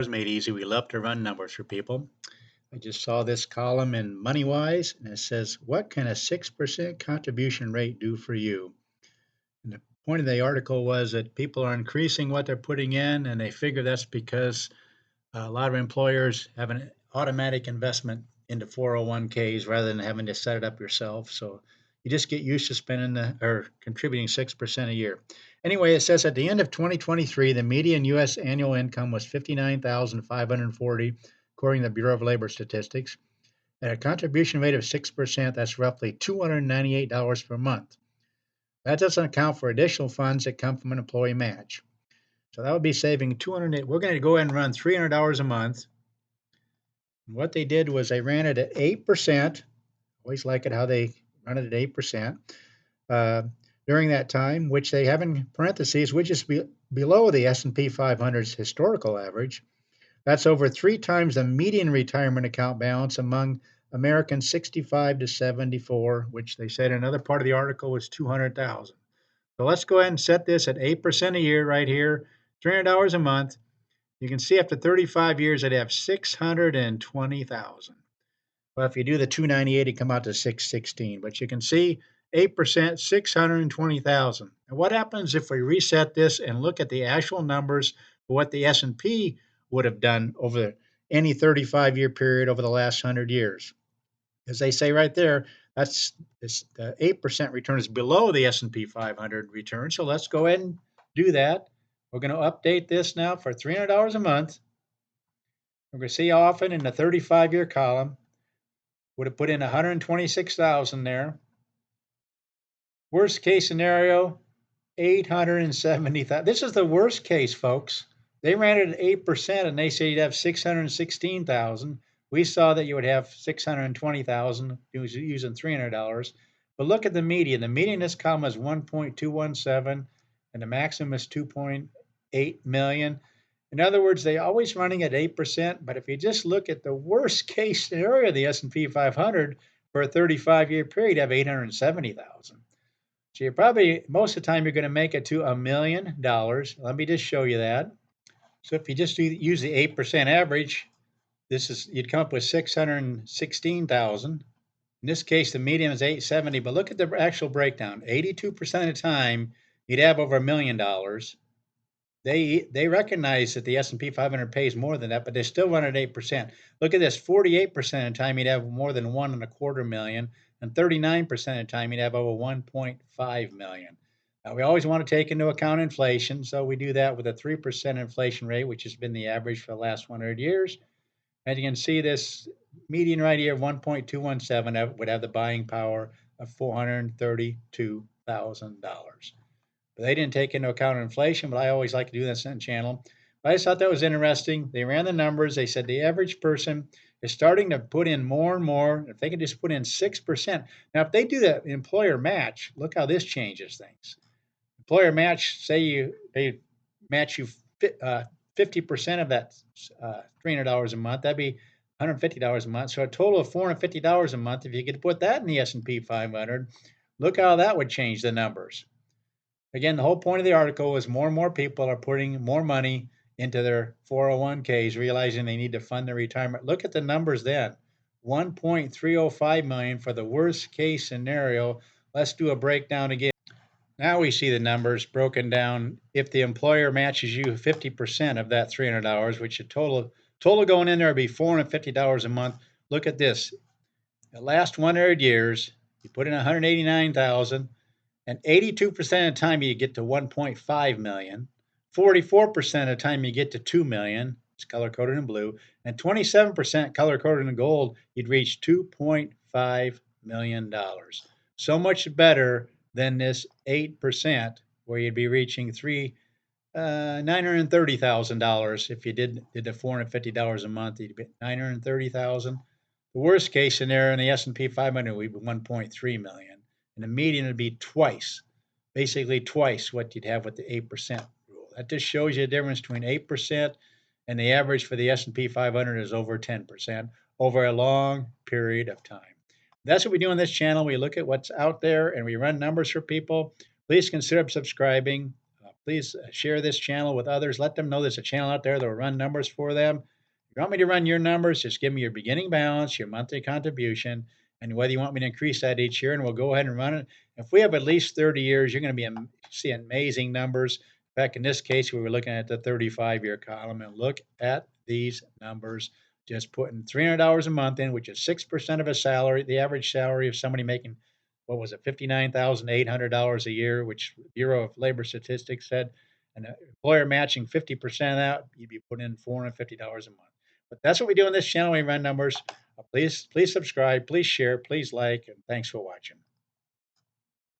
Was made easy. We love to run numbers for people. I just saw this column in MoneyWise, and it says, "What can a 6% contribution rate do for you?" And the point of the article was that people are increasing what they're putting in, and they figure that's because a lot of employers have an automatic investment into 401ks rather than having to set it up yourself. So you just get used to spending or contributing 6% a year. Anyway, it says at the end of 2023, the median U.S. annual income was 59,540, according to the Bureau of Labor Statistics. At a contribution rate of 6%, that's roughly $298 per month. That doesn't account for additional funds that come from an employee match. So that would be saving 200. We're going to go ahead and run $300 a month. And what they did was they ran it at 8%. Always like it how they run it at 8% uh, during that time, which they have in parentheses, which is below the S&P 500's historical average. That's over 3 times the median retirement account balance among Americans 65 to 74, which they said in another part of the article was 200,000. So let's go ahead and set this at 8% a year right here, $300 a month. You can see after 35 years, I'd have 620,000. Well, if you do the 298, it come out to 616. But you can see 8%, 620,000. And what happens if we reset this and look at the actual numbers for what the S&P would have done over any 35-year period over the last 100 years? As they say right there, the 8% return is below the S&P 500 return. So let's go ahead and do that. We're going to update this now for $300 a month. We're going to see how often in the 35-year column would have put in 126,000 there. Worst case scenario, 870,000. This is the worst case, folks. They ran it at 8% and they say you'd have 616,000. We saw that you would have 620,000 using $300. But look at the median. The median in this column is 1.217 and the maximum is 2.8 million. In other words, they always running at 8%, but if you just look at the worst case scenario of the S&P 500 for a 35-year period, you have 870,000. So you're probably, most of the time, you're going to make it to $1 million. Let me just show you that. So if you just use the 8% average, you'd come up with 616,000. In this case, the median is 870, but look at the actual breakdown. 82% of the time, you'd have over $1 million. They recognize that the S&P 500 pays more than that, but they still run at 8%. Look at this, 48% of the time you'd have more than 1.25 million, and 39% of the time you'd have over 1.5 million. Now, we always want to take into account inflation, so we do that with a 3% inflation rate, which has been the average for the last 100 years. And you can see this median right here of 1.217 would have the buying power of $432,000. But they didn't take into account inflation, but I always like to do this in the channel. But I just thought that was interesting. They ran the numbers. They said the average person is starting to put in more and more. If they can just put in 6%. Now, if they do the employer match, look how this changes things. Employer match, say they match you 50% of that $300 a month. That'd be $150 a month. So a total of $450 a month. If you could put that in the S&P 500, look how that would change the numbers. Again, the whole point of the article is more and more people are putting more money into their 401ks, realizing they need to fund their retirement. Look at the numbers then. 1.305 million for the worst case scenario. Let's do a breakdown again. Now we see the numbers broken down. If the employer matches you 50% of that $300, which the total going in there would be $450 a month. Look at this. The last 100 years, you put in 189,000. And 82% of the time you get to 1.5 million, 44% of the time you get to 2 million, it's color coded in blue, and 27% color coded in gold, you'd reach $2.5 million. So much better than this 8% where you'd be reaching $930,000. If you did the $450 a month, you'd be $930,000. The worst case scenario in the S&P 500 would be 1.3 million. And the median would be basically twice what you'd have with the 8% rule. That just shows you the difference between 8% and the average for the S&P 500 is over 10% over a long period of time. That's what we do on this channel. We look at what's out there and we run numbers for people. Please consider subscribing. please share this channel with others. Let them know there's a channel out there that will run numbers for them. If you want me to run your numbers, just give me your beginning balance, your monthly contribution, and whether you want me to increase that each year, and we'll go ahead and run it. If we have at least 30 years, you're going to be see amazing numbers. In fact, in this case, we were looking at the 35-year column, and look at these numbers. Just putting $300 a month in, which is 6% of a salary, the average salary of somebody making, what was it, $59,800 a year, which Bureau of Labor Statistics said, and an employer matching 50% of that, you'd be putting in $450 a month. But that's what we do on this channel. We run numbers. Please subscribe, please share, please like, and thanks for watching.